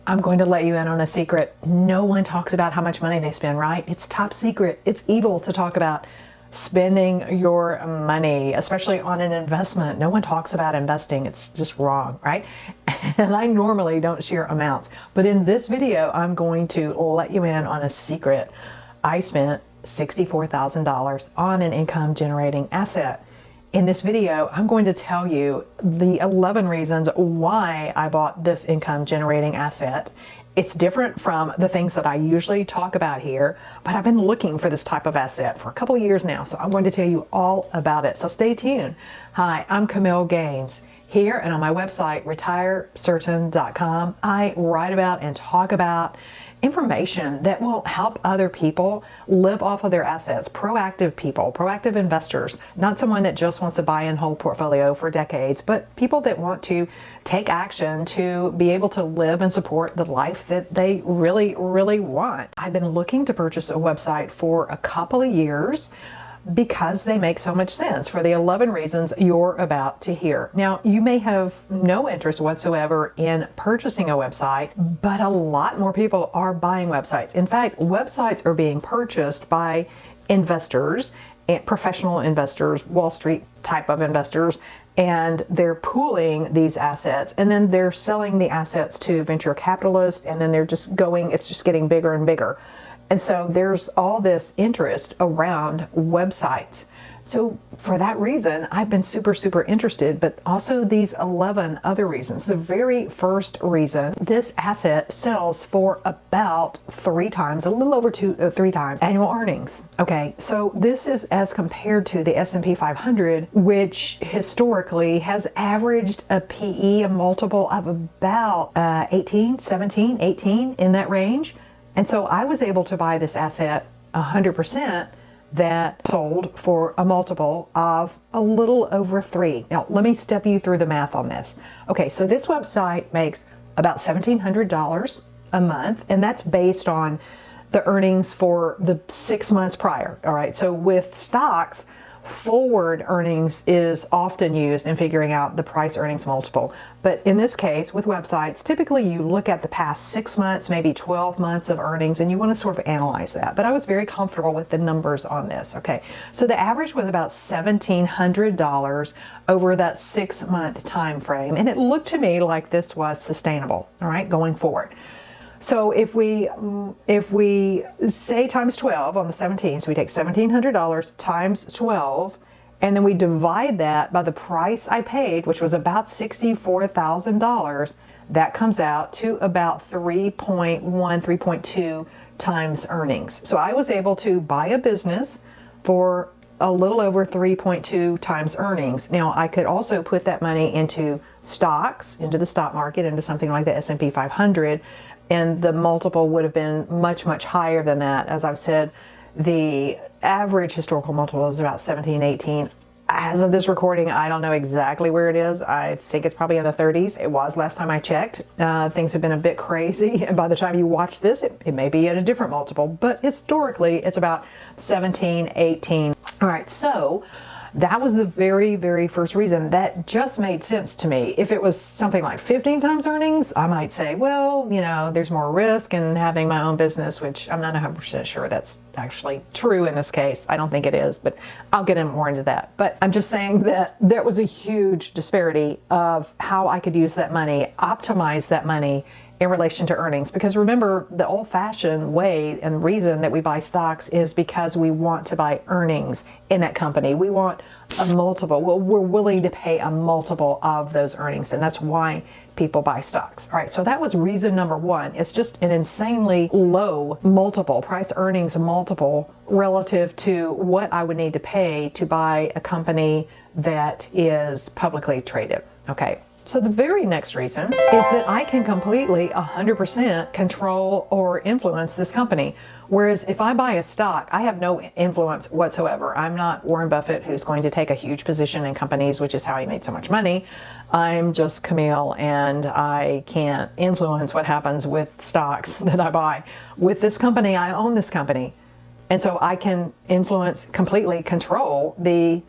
I'm going to let you in on a secret. No one talks about how much money they spend, right? It's top secret. It's evil to talk about spending your money, especially on an investment. No one talks about investing. It's just wrong, right? And I normally don't share amounts, but in this video, I'm going to let you in on a secret. I spent $64,000 on an income generating asset. In this video, I'm going to tell you the 11 reasons why I bought this income generating asset. It's different from the things that I usually talk about here, but I've been looking for this type of asset for a couple of years now, so I'm going to tell you all about it. So stay tuned. Hi, I'm Camille Gaines. Here and on my website, retirecertain.com, I write about and talk about information that will help other people live off of their assets. Proactive people, proactive investors, not someone that just wants to buy and hold portfolio for decades, but people that want to take action to be able to live and support the life that they really, really want. I've been looking to purchase a website for a couple of years because they make so much sense for the 11 reasons you're about to hear. Now, you may have no interest whatsoever in purchasing a website, but a lot more people are buying websites. In fact, websites are being purchased by investors, and professional investors, Wall Street type of investors, and they're pooling these assets, and then they're selling the assets to venture capitalists, and then it's just getting bigger and bigger. And so there's all this interest around websites. So for that reason, I've been super, super interested, but also these 11 other reasons. The very first reason, this asset sells for about 3 times, a little over 3 times annual earnings. Okay, so this is as compared to the S&P 500, which historically has averaged a PE, a multiple of about 18, 17, 18 in that range. And so I was able to buy this asset 100% that sold for a multiple of a little over 3. Now, let me step you through the math on this. Okay, so this website makes about $1,700 a month, and that's based on the earnings for the 6 months prior. All right, so with stocks, forward earnings is often used in figuring out the price earnings multiple. But in this case, with websites, typically you look at the past 6 months, maybe 12 months of earnings, and you want to sort of analyze that. But I was very comfortable with the numbers on this. Okay, so the average was about $1,700 over that 6-month time frame, and it looked to me like this was sustainable, all right, going forward. So if we say times 12 on the 17, so we take $1,700 times 12, and then we divide that by the price I paid, which was about $64,000, that comes out to about 3.1, 3.2 times earnings. So I was able to buy a business for a little over 3.2 times earnings. Now, I could also put that money into stocks, into the stock market, into something like the S&P 500, and the multiple would have been much, much higher than that. As I've said, the average historical multiple is about 17, 18. As of this recording, I don't know exactly where it is. I think it's probably in the 30s. It was last time I checked. Things have been a bit crazy. And by the time you watch this, it may be at a different multiple. But historically, it's about 17, 18. All right, so that was the very, very first reason. That just made sense to me. If it was something like 15 times earnings, I might say, well, you know, there's more risk in having my own business, which I'm not 100% sure that's actually true in this case. I don't think it is, but I'll get more into that. But I'm just saying that there was a huge disparity of how I could use that money, optimize that money in relation to earnings. Because remember, the old-fashioned way and reason that we buy stocks is because we want to buy earnings in that company. We want a multiple. Well, we're willing to pay a multiple of those earnings, and that's why people buy stocks. All right, so that was reason number 1. It's just an insanely low multiple, price earnings multiple, relative to what I would need to pay to buy a company that is publicly traded. Okay. So the very next reason is that I can completely 100% control or influence this company. Whereas if I buy a stock, I have no influence whatsoever. I'm not Warren Buffett, who's going to take a huge position in companies, which is how he made so much money. I'm just Camille, and I can't influence what happens with stocks that I buy. With this company, I own this company. And so I can influence, completely control the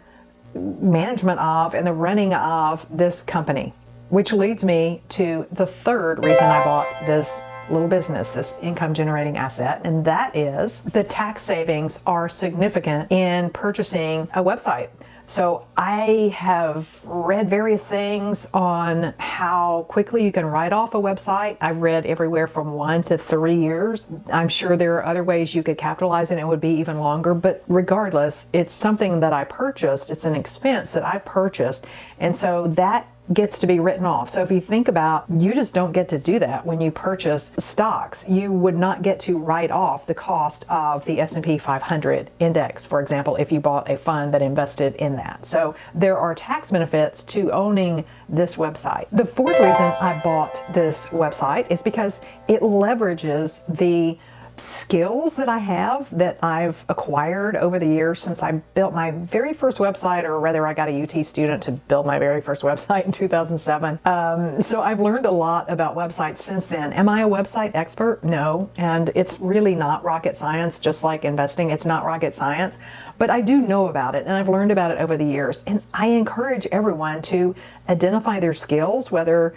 management of and the running of this company. Which leads me to the third reason I bought this little business, this income generating asset, and that is the tax savings are significant in purchasing a website. So I have read various things on how quickly you can write off a website. I've read everywhere from 1 to 3 years. I'm sure there are other ways you could capitalize and it would be even longer, but regardless, it's something that I purchased. It's an expense that I purchased. And so that gets to be written off. So if you think about, you just don't get to do that when you purchase stocks. You would not get to write off the cost of the S&P 500 index, for example, if you bought a fund that invested in that. So there are tax benefits to owning this website. The fourth reason I bought this website is because it leverages the skills that I have, that I've acquired over the years since I built my very first website, or rather I got a UT student to build my very first website in 2007. So I've learned a lot about websites since then. Am I a website expert? No. And it's really not rocket science, just like investing. It's not rocket science, but I do know about it and I've learned about it over the years. And I encourage everyone to identify their skills, whether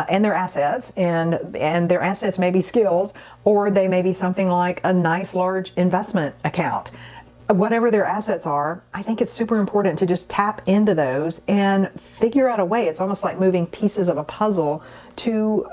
and their assets, and their assets may be skills, or they may be something like a nice large investment account. Whatever their assets are, I think it's super important to just tap into those and figure out a way. It's almost like moving pieces of a puzzle to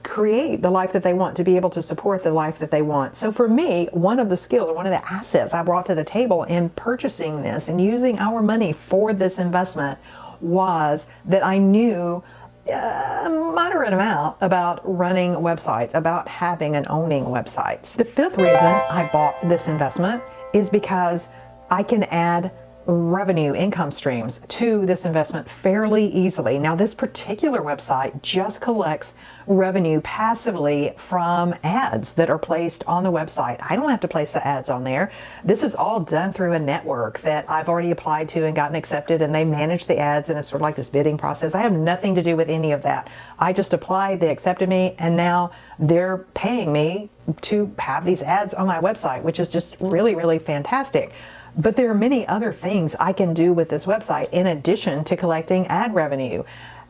create the life that they want, to be able to support the life that they want. So for me, one of the skills, one of the assets I brought to the table in purchasing this and using our money for this investment was that I knew a moderate amount about running websites, about having and owning websites. The fifth reason I bought this investment is because I can add revenue income streams to this investment fairly easily. Now, this particular website just collects revenue passively from ads that are placed on the website. I don't have to place the ads on there. This is all done through a network that I've already applied to and gotten accepted, and they manage the ads, and it's sort of like this bidding process. I have nothing to do with any of that. I just applied, they accepted me, and now they're paying me to have these ads on my website, which is just really, really fantastic. But there are many other things I can do with this website in addition to collecting ad revenue.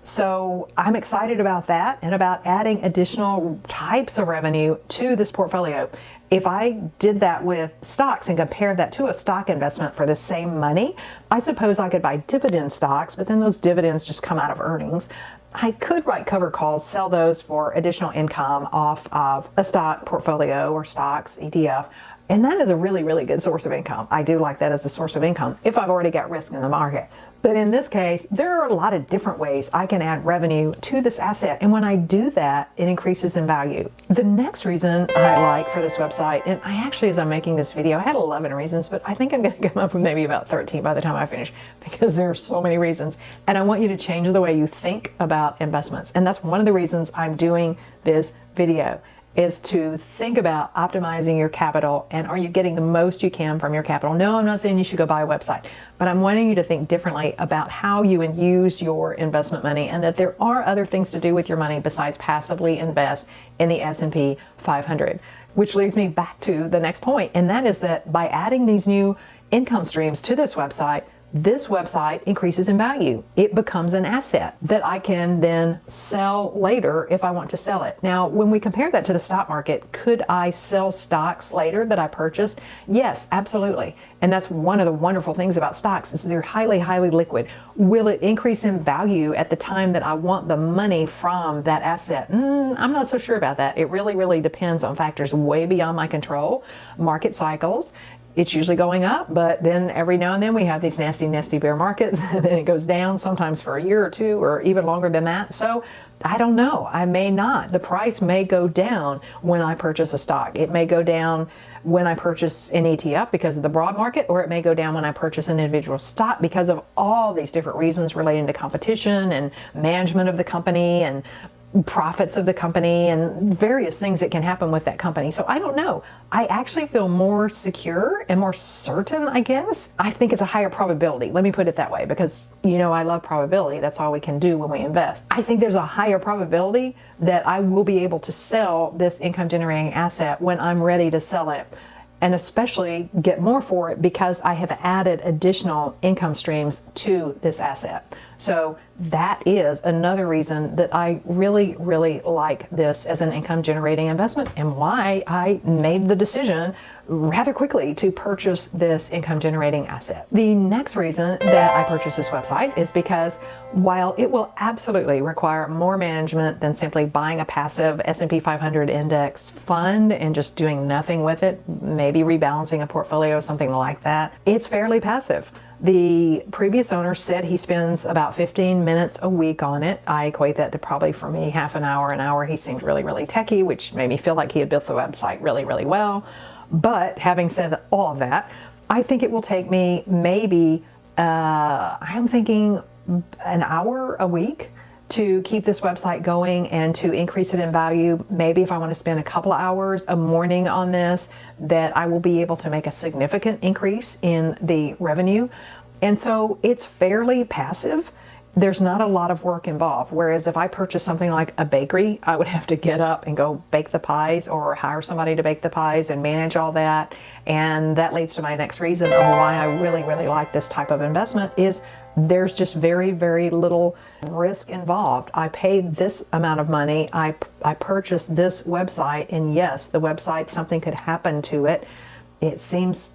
So I'm excited about that and about adding additional types of revenue to this portfolio. If I did that with stocks and compared that to a stock investment for the same money, I suppose I could buy dividend stocks, but then those dividends just come out of earnings. I could write cover calls, sell those for additional income off of a stock portfolio or stocks, ETF. And that is a really, really good source of income. I do like that as a source of income if I've already got risk in the market. But in this case, there are a lot of different ways I can add revenue to this asset. And when I do that, it increases in value. The next reason I like for this website, and I actually, as I'm making this video, I had 11 reasons, but I think I'm going to come up with maybe about 13 by the time I finish, because there are so many reasons. And I want you to change the way you think about investments. And that's one of the reasons I'm doing this video, is to think about optimizing your capital and are you getting the most you can from your capital. No, I'm not saying you should go buy a website, but I'm wanting you to think differently about how you use your investment money, and that there are other things to do with your money besides passively invest in the S&P 500. Which leads me back to the next point, and that is that by adding these new income streams to this website increases in value. It becomes an asset that I can then sell later if I want to sell it. Now, when we compare that to the stock market, could I sell stocks later that I purchased? Yes, absolutely. And that's one of the wonderful things about stocks, is they're highly, highly liquid. Will it increase in value at the time that I want the money from that asset? I'm not so sure about that. It really, really depends on factors way beyond my control. Market cycles. It's usually going up, but then every now and then we have these nasty, nasty bear markets, and then it goes down sometimes for a year or two or even longer than that. So I don't know. I may not. The price may go down when I purchase a stock. It may go down when I purchase an ETF because of the broad market, or it may go down when I purchase an individual stock because of all these different reasons relating to competition and management of the company and profits of the company and various things that can happen with that company. So I don't know. I actually feel more secure and more certain, I guess. I think it's a higher probability. Let me put it that way, because I love probability. That's all we can do when we invest. I think there's a higher probability that I will be able to sell this income generating asset when I'm ready to sell it. and especially get more for it because I have added additional income streams to this asset. So that is another reason that I really, really like this as an income generating investment, and why I made the decision rather quickly to purchase this income generating asset. The next reason that I purchased this website is because while it will absolutely require more management than simply buying a passive S&P 500 index fund and just doing nothing with it, maybe rebalancing a portfolio, something like that, it's fairly passive. The previous owner said he spends about 15 minutes a week on it. I equate that to probably, for me, half an hour, an hour. He seemed really, really techie, which made me feel like he had built the website really, really well. But having said all of that, I think it will take me maybe, I'm thinking an hour a week to keep this website going and to increase it in value. Maybe if I want to spend a couple of hours a morning on this, that I will be able to make a significant increase in the revenue. And so it's fairly passive. There's not a lot of work involved. Whereas if I purchase something like a bakery, I would have to get up and go bake the pies or hire somebody to bake the pies and manage all that. And that leads to my next reason of why I really, really like this type of investment is there's just very, very little risk involved. I paid this amount of money. I purchased this website, and yes, the website, something could happen to it. It seems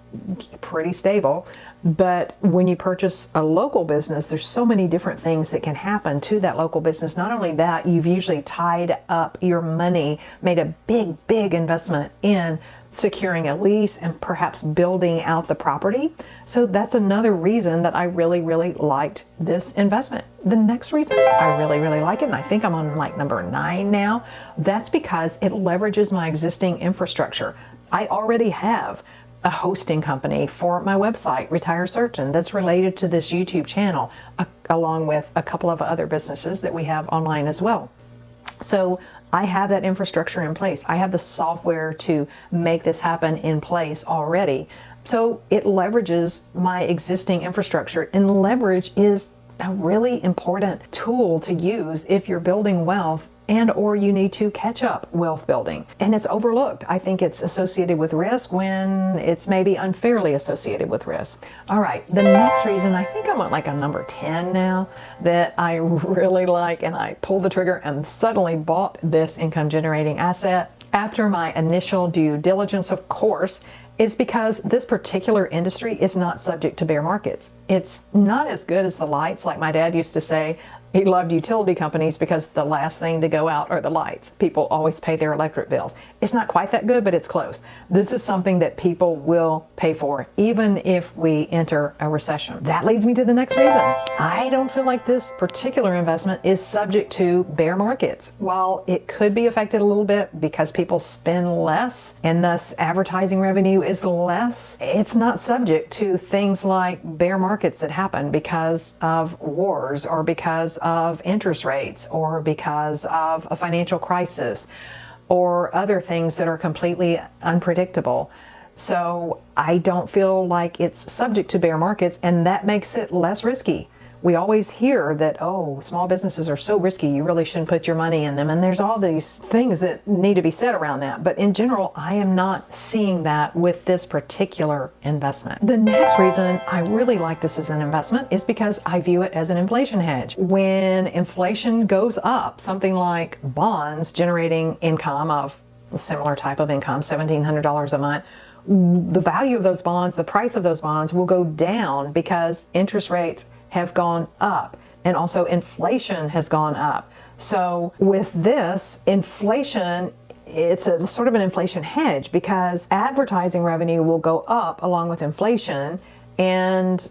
pretty stable. But when you purchase a local business, there's so many different things that can happen to that local business. Not only that, you've usually tied up your money, made a big, big investment in securing a lease and perhaps building out the property. So that's another reason that I really, really liked this investment. The next reason I really, really like it, and I think I'm on like number 9 now, that's because it leverages my existing infrastructure. I already have a hosting company for my website, Retire Certain, that's related to this YouTube channel, along with a couple of other businesses that we have online as well. So I have that infrastructure in place. I have the software to make this happen in place already. So it leverages my existing infrastructure, and leverage is a really important tool to use if you're building wealth and or you need to catch up wealth building. And it's overlooked. I think it's associated with risk when it's maybe unfairly associated with risk. All right, the next reason, I think I'm at like a number 10 now, that I really like, and I pulled the trigger and suddenly bought this income generating asset after my initial due diligence, of course, is because this particular industry is not subject to bear markets. It's not as good as the lights, like my dad used to say. He loved utility companies because the last thing to go out are the lights. People always pay their electric bills. It's not quite that good, but it's close. This is something that people will pay for, even if we enter a recession. That leads me to the next reason. I don't feel like this particular investment is subject to bear markets. While it could be affected a little bit because people spend less and thus advertising revenue is less, it's not subject to things like bear markets that happen because of wars or because of interest rates or because of a financial crisis or other things that are completely unpredictable. So I don't feel like it's subject to bear markets, and that makes it less risky. We always hear that, oh, small businesses are so risky, you really shouldn't put your money in them. And there's all these things that need to be said around that. But in general, I am not seeing that with this particular investment. The next reason I really like this as an investment is because I view it as an inflation hedge. When inflation goes up, something like bonds generating income of a similar type of income, $1,700 a month, the value of those bonds, the price of those bonds will go down because interest rates have gone up, and also inflation has gone up. So with this, inflation, it's a sort of an inflation hedge because advertising revenue will go up along with inflation and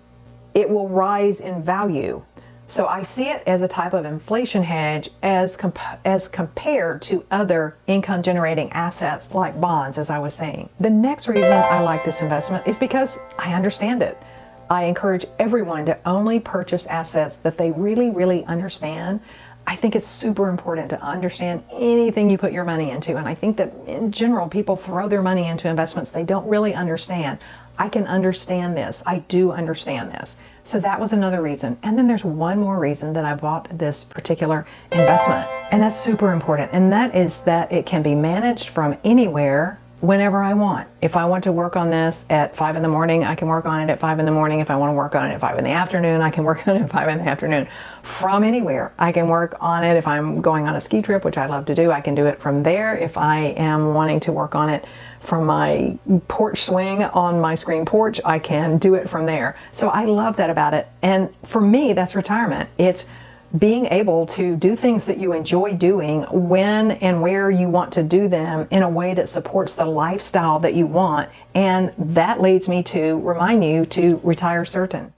it will rise in value. So I see it as a type of inflation hedge as compared to other income generating assets like bonds, as I was saying. The next reason I like this investment is because I understand it. I encourage everyone to only purchase assets that they really, really understand. I think it's super important to understand anything you put your money into. And I think that in general, people throw their money into investments they don't really understand. I can understand this. I do understand this. So that was another reason. And then there's one more reason that I bought this particular investment. And that's super important. And that is that it can be managed from anywhere whenever I want. If I want to work on this at 5 in the morning, I can work on it at 5 in the morning. If I want to work on it at 5 in the afternoon, I can work on it at 5 in the afternoon. From anywhere, I can work on it. If I'm going on a ski trip, which I love to do, I can do it from there. If I am wanting to work on it from my porch swing on my screen porch, I can do it from there. So I love that about it. And for me, that's retirement. It's being able to do things that you enjoy doing when and where you want to do them in a way that supports the lifestyle that you want. And that leads me to remind you to retire certain.